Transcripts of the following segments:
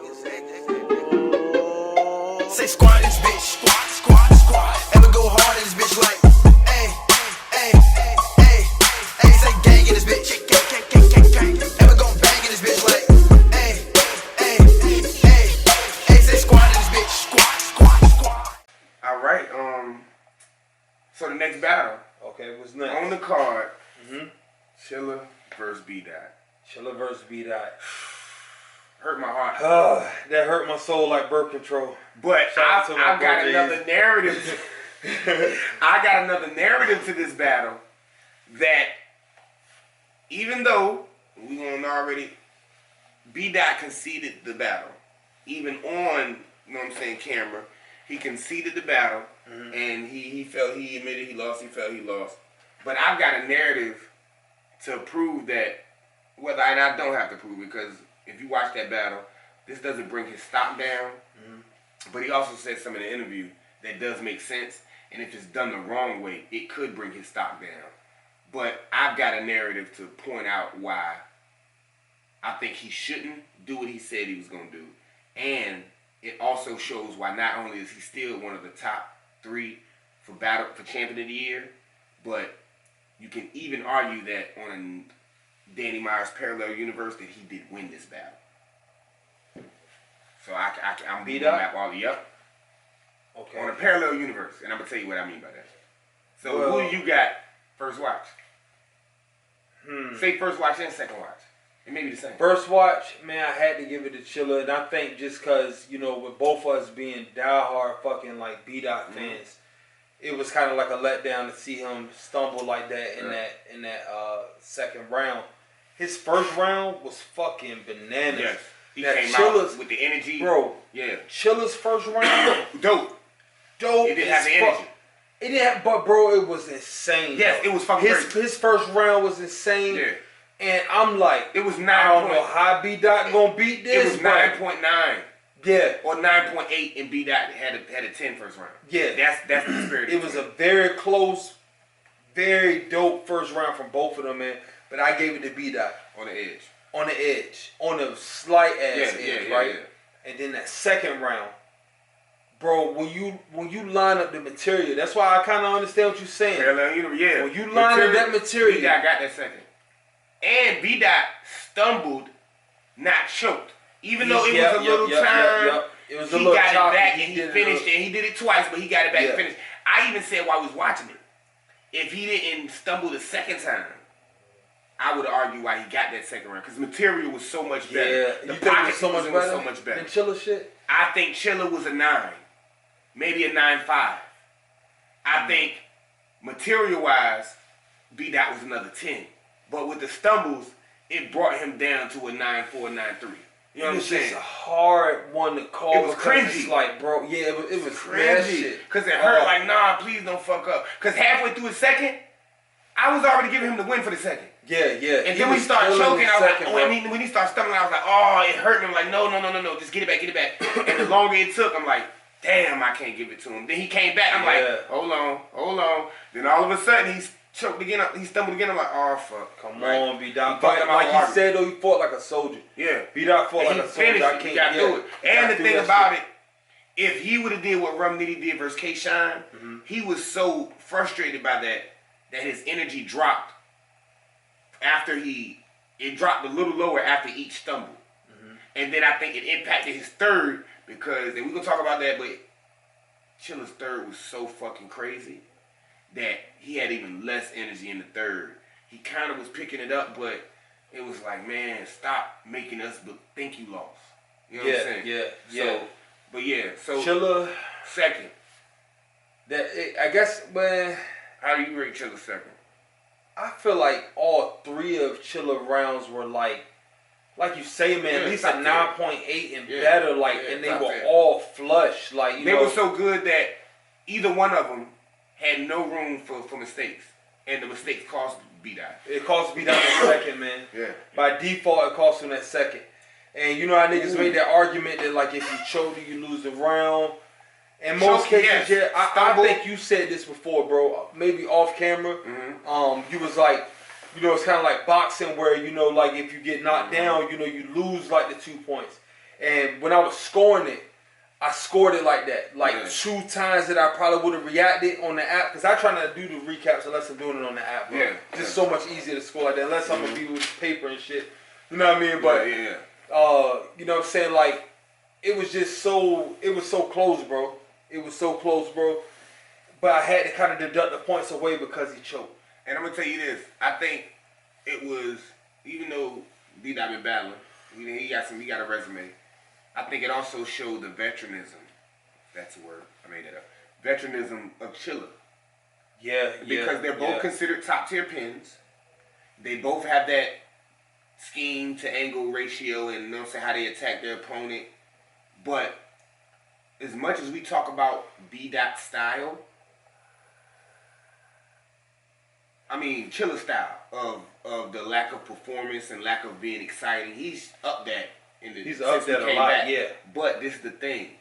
Say squat this bitch, squat, squat, squat. Ever go hard in this bitch like, ay, ay, ay, ay, ay. Say gang in this bitch, gang. Ever go bang in this bitch like, ay, ay, ay, ay. Say squat in this bitch, squat, squat, squat. All right, so the next battle. Okay, what's next? On the card, Chilla versus Bdot. Chilla versus Bdot. Hurt my heart. That hurt my soul like birth control. But I've got days. another narrative. I got another narrative to this battle that even though we won already, Bdot conceded the battle. Even on, you know what I'm saying, camera, he conceded the battle, and he admitted he lost. He felt he lost. But I've got a narrative to prove that, and I don't have to prove it, because if you watch that battle, this doesn't bring his stock down. But he also said something in the interview that does make sense. And if it's done the wrong way, it could bring his stock down. But I've got a narrative to point out why I think he shouldn't do what he said he was going to do. And it also shows why not only is he still one of the top 3 for champion of the year, but you can even argue that on Danny Meyer's parallel universe that he did win this battle. So I'm going to map all the up. Okay. On a parallel universe, and I'm going to tell you what I mean by that. So who do you got first watch? Say first watch and second watch. It may be the same. First watch, man, I had to give it to Chilla, and I think just because, you know, with both of us being diehard fucking like Bdot fans, it was kind of like a letdown to see him stumble like that in that second round. His first round was fucking bananas. Yes. He that came Chilla's, out with the energy. Bro, yeah. Chilla's first round, dope. It didn't have the energy. It didn't have, but bro, it was insane. Yes, bro. it was fucking crazy. His first round was insane. Yeah. And I'm like, it was 9. I don't know how Bdot gonna beat this. It was 9.9. Yeah. Or 9.8, and Bdot had a 10 first round. Yeah. That's the spirit. It was a very close, very dope first round from both of them, man. But I gave it to Bdot. On the edge. On the edge. On the slight ass edge, right? Yeah. And then that second round, bro, when you line up the material, that's why I kind of understand what you're saying. Yeah. When you line up that material, Bdot got that second. And Bdot stumbled, not choked. Even though it was a little time, it was he a little got choppy. it back and he finished it. And he did it twice, but he got it back and finished. I even said while I was watching it, if he didn't stumble the second time, I would argue why he got that second round, because material was so much better. Yeah, the pocket was so much better. Than Chilla shit? I think Chilla was a 9, maybe a 9.5. I think material-wise, Bdot was another 10. But with the stumbles, it brought him down to a 9.4, 9.3. You know what I'm saying? It was just a hard one to call. It was cringy. It's like, bro, it was cringy. Because it hurt like, nah, please don't fuck up. Because halfway through the second, I was already giving him the win for the second. Yeah. And then when he started choking, I was like, when he started stumbling, I was like, oh, it hurt me. I'm like, no, just get it back. And the longer it took, I'm like, damn, I can't give it to him. Then he came back, I'm like, hold on. Then all of a sudden, he's choked again, he stumbled again, I'm like, oh, fuck. Come on, Bdot. But like he said, though, he fought like a soldier. Yeah. Bdot fought like a soldier. I can't do it. And the thing about it, if he would have did what Rum Nitty did versus K-Shine, he was so frustrated by that his energy dropped after it dropped a little lower after each stumble. And then I think it impacted his third because, and we're going to talk about that, but Chilla's third was so fucking crazy that he had even less energy in the third. He kind of was picking it up, but it was like, man, stop making us think you lost. You know what I'm saying? So Chilla second. I guess, man. How do you rate Chilla second? I feel like all 3 of Chilla rounds were like you say, man, at least a 9.8 and better, and they were all flush. Like they were so good that either one of them had no room for mistakes, and the mistakes cost Bdot. It cost Bdot that second, man. Yeah. By default, it cost him that second. And you know how niggas made that argument that like if you choke, you lose the round. In most cases, I think you said this before, bro. Maybe off camera. You was like, you know, it's kind of like boxing where, you know, like if you get knocked down, you know, you lose like the 2 points. And when I was scoring it, I scored it like that. Like 2 times that I probably would have reacted on the app. Because I try not to do the recaps unless I'm doing it on the app. Bro. Yeah. Just so much easier to score like that. Unless I'm going to be with paper and shit. You know what I mean? But, you know what I'm saying? Like, it was just so, it was so close, bro. It was so close, bro. But I had to kind of deduct the points away because he choked. And I'm going to tell you this. I think it was, even though Bdot been battling, he got a resume. I think it also showed the veteranism. That's a word. I made that up. Veteranism of Chilla. Yeah, because they're both considered top tier pins. They both have that scheme to angle ratio and, you know what I'm saying, how they attack their opponent. But as much as we talk about Bdot style, I mean Chilla style of the lack of performance and lack of being exciting, he's up that. He's up there a lot, yeah. But this is the thing.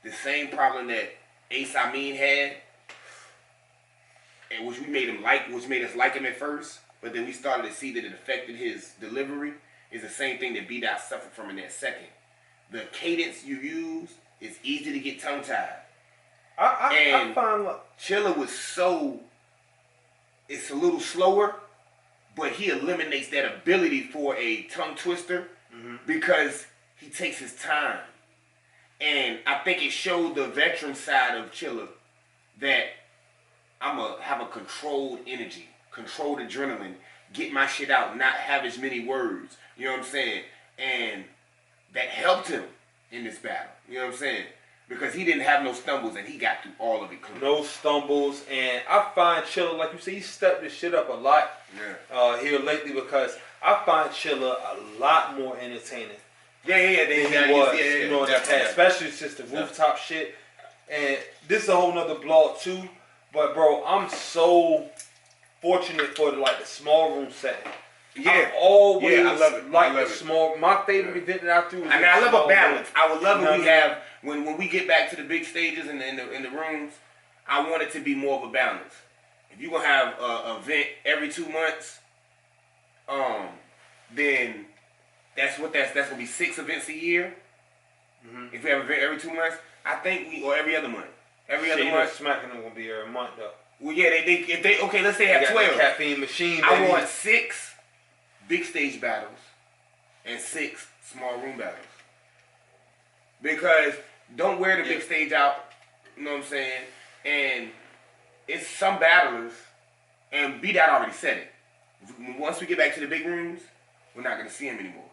The same problem that Ace Amin had, and which made us like him at first, but then we started to see that it affected his delivery, is the same thing that Bdot suffered from in that second. The cadence you use is easy to get tongue-tied. I find like Chilla was it's a little slower, but he eliminates that ability for a tongue twister because he takes his time. And I think it showed the veteran side of Chilla that I'm going to have a controlled energy, controlled adrenaline, get my shit out, not have as many words. You know what I'm saying? And that helped him in this battle. You know what I'm saying? Because he didn't have no stumbles and he got through all of it clean. No stumbles. And I find Chilla, like you say, he stepped this shit up a lot here lately because I find Chilla a lot more entertaining. Than he was, you know, in the past, especially since the rooftop shit. And this is a whole nother blog too. But bro, I'm so fortunate for the small room setting. I always I love it. like the small. My favorite event that I threw. I mean, I love a balance. I would love if we have when we get back to the big stages and in the rooms. I want it to be more of a balance. If you're gonna have an event every 2 months, then that's gonna be 6 events a year. If we have an event every 2 months, I think or every other month. Every other month. Smacking them gonna be every month though. Well, yeah, okay, let's say they have 12. The caffeine machine. I want 6 big stage battles and 6 small room battles. Because don't wear the big stage out, you know what I'm saying? And it's some battlers, and Bdot already said it. Once we get back to the big rooms, we're not going to see him anymore.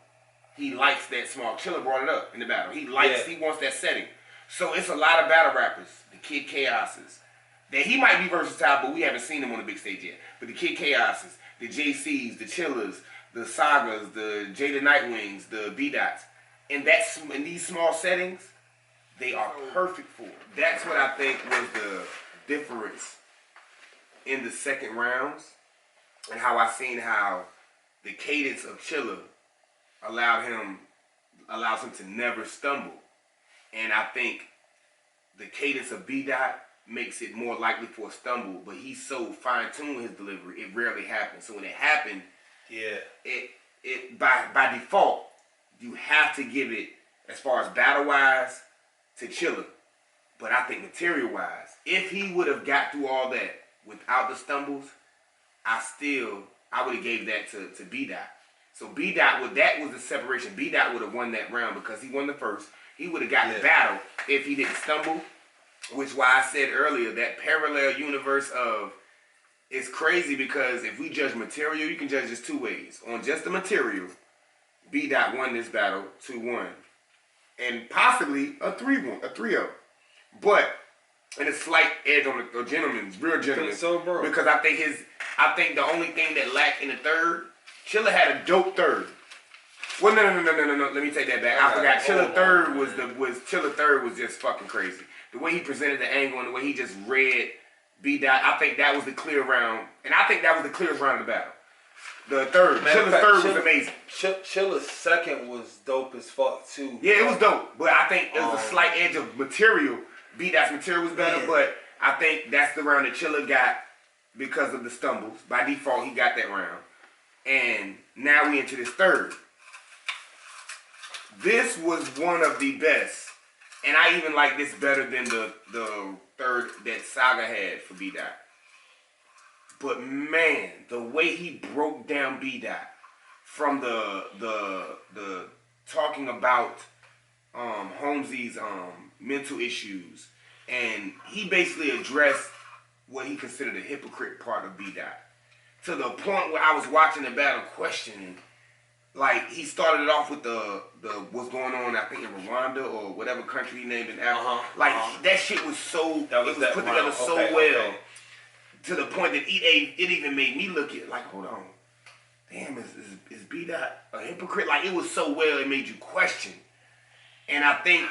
He likes that small. Chilla brought it up in the battle. He wants that setting. So it's a lot of battle rappers, the Kid Chaoses, that he might be versatile, but we haven't seen him on the big stage yet. But the Kid Chaoses, the JCs, the Chillas, the Sagas, the Jada Nightwings, the Bdots, in these small settings, they are perfect for it. That's what I think was the difference in the second rounds, and how I seen how the cadence of Chilla allows him to never stumble. And I think the cadence of Bdot makes it more likely for a stumble, but he's so fine-tuned with his delivery, it rarely happens. So when it happened, it by default, you have to give it, as far as battle-wise, to Chilla. But I think material-wise, if he would have got through all that without the stumbles, I would have gave that to Bdot. So Bdot, that was the separation. Bdot would have won that round because he won the first. He would have gotten the battle if he didn't stumble, which why I said earlier, that parallel universe of, it's crazy because if we judge material, you can judge this 2 ways. On just the material, Bdot won this battle 2-1. And possibly a 3-0. But, and a slight edge on the gentleman's, real gentleman. So, bro. Because I think the only thing that lacked in the third, Chilla had a dope third. Well, no. Let me take that back. I forgot. Chilla third was just fucking crazy. The way he presented the angle and the way he just read Bdot, I think that was the clear round, and I think that was the clearest round of the battle. The third, Chilla's third was amazing. Chilla's second was dope as fuck too. Yeah, it was dope, but I think there was a slight edge of material. Bdot's material was better, but I think that's the round that Chilla got because of the stumbles. By default, he got that round, and now we into this third. This was one of the best. And I even like this better than the third that Saga had for Bdot. But man, the way he broke down Bdot from the talking about Holmesy's mental issues, and he basically addressed what he considered a hypocrite part of Bdot, to the point where I was watching the battle questioning. Like, he started it off with the what's going on, I think, in Rwanda or whatever country he named in Africa. That shit was so, it was put together so well. Okay. To the point that it even made me look at it like, hold on. Damn, is Bdot a hypocrite? Like, it was so well, it made you question. And I think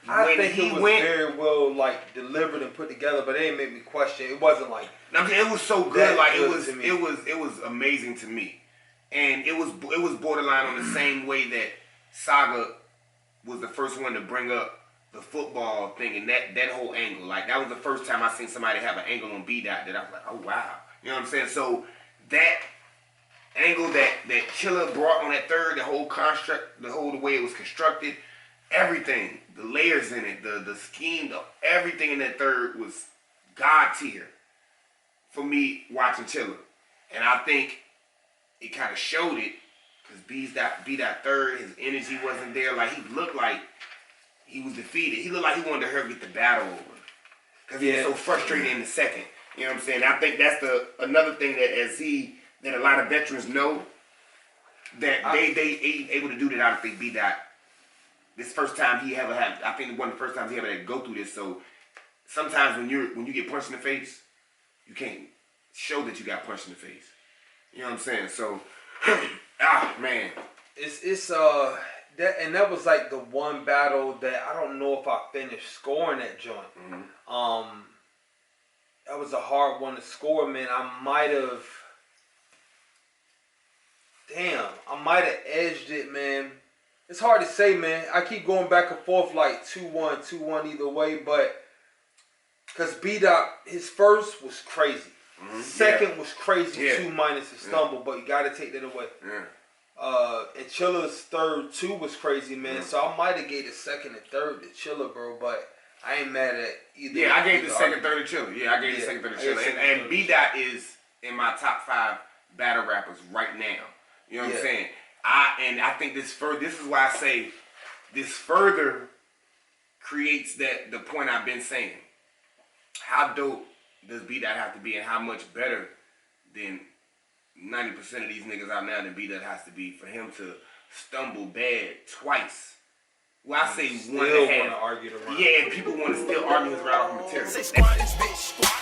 it was very well, like, delivered and put together, but it didn't make me question. It wasn't like... I mean, it was so good. Like, it was amazing to me. And it was borderline on the same way that Saga was the first one to bring up the football thing and that whole angle. Like, that was the first time I seen somebody have an angle on Bdot that I was like, oh wow. You know what I'm saying? So that angle that Chilla brought on that third, the whole construct, the way it was constructed, everything, the layers in it, the scheme, everything in that third was God tier for me watching Chilla. And I think it kind of showed it, because Bdot third, his energy wasn't there. Like, he looked like he was defeated. He looked like he wanted to hurry get the battle over, because he was so frustrated in the second. You know what I'm saying? I think that's another thing that a lot of veterans know, that they able to do that. I think Bdot, this first time he ever had, I think one of the first times he ever had to go through this. So sometimes when you get punched in the face, you can't show that you got punched in the face. You know what I'm saying? So, man. That was like the one battle that I don't know if I finished scoring that joint. Mm-hmm. That was a hard one to score, man. I might have edged it, man. It's hard to say, man. I keep going back and forth like 2-1, 2-1 either way, but because Bdot, his first was crazy. Mm-hmm. Second was crazy, 2 minus a stumble, but you got to take that away. Yeah. And Chilla's third, 2 was crazy, man. So I might have gave the second and third to Chilla, bro, but I ain't mad at either. Yeah, I gave the second, third to Chilla. Yeah, I gave the second, third to Chilla. And Bdot is in my top 5 battle rappers right now. You know what I'm saying? I think this is why I say this further creates the point I've been saying. How dope does Bdot have to be, and how much better than 90% of these niggas out now than Bdot has to be for him to stumble bad twice? Well, I say 1.5. Argue the run. Yeah, and people want to still argue his route off material. Say squat this bitch, squat.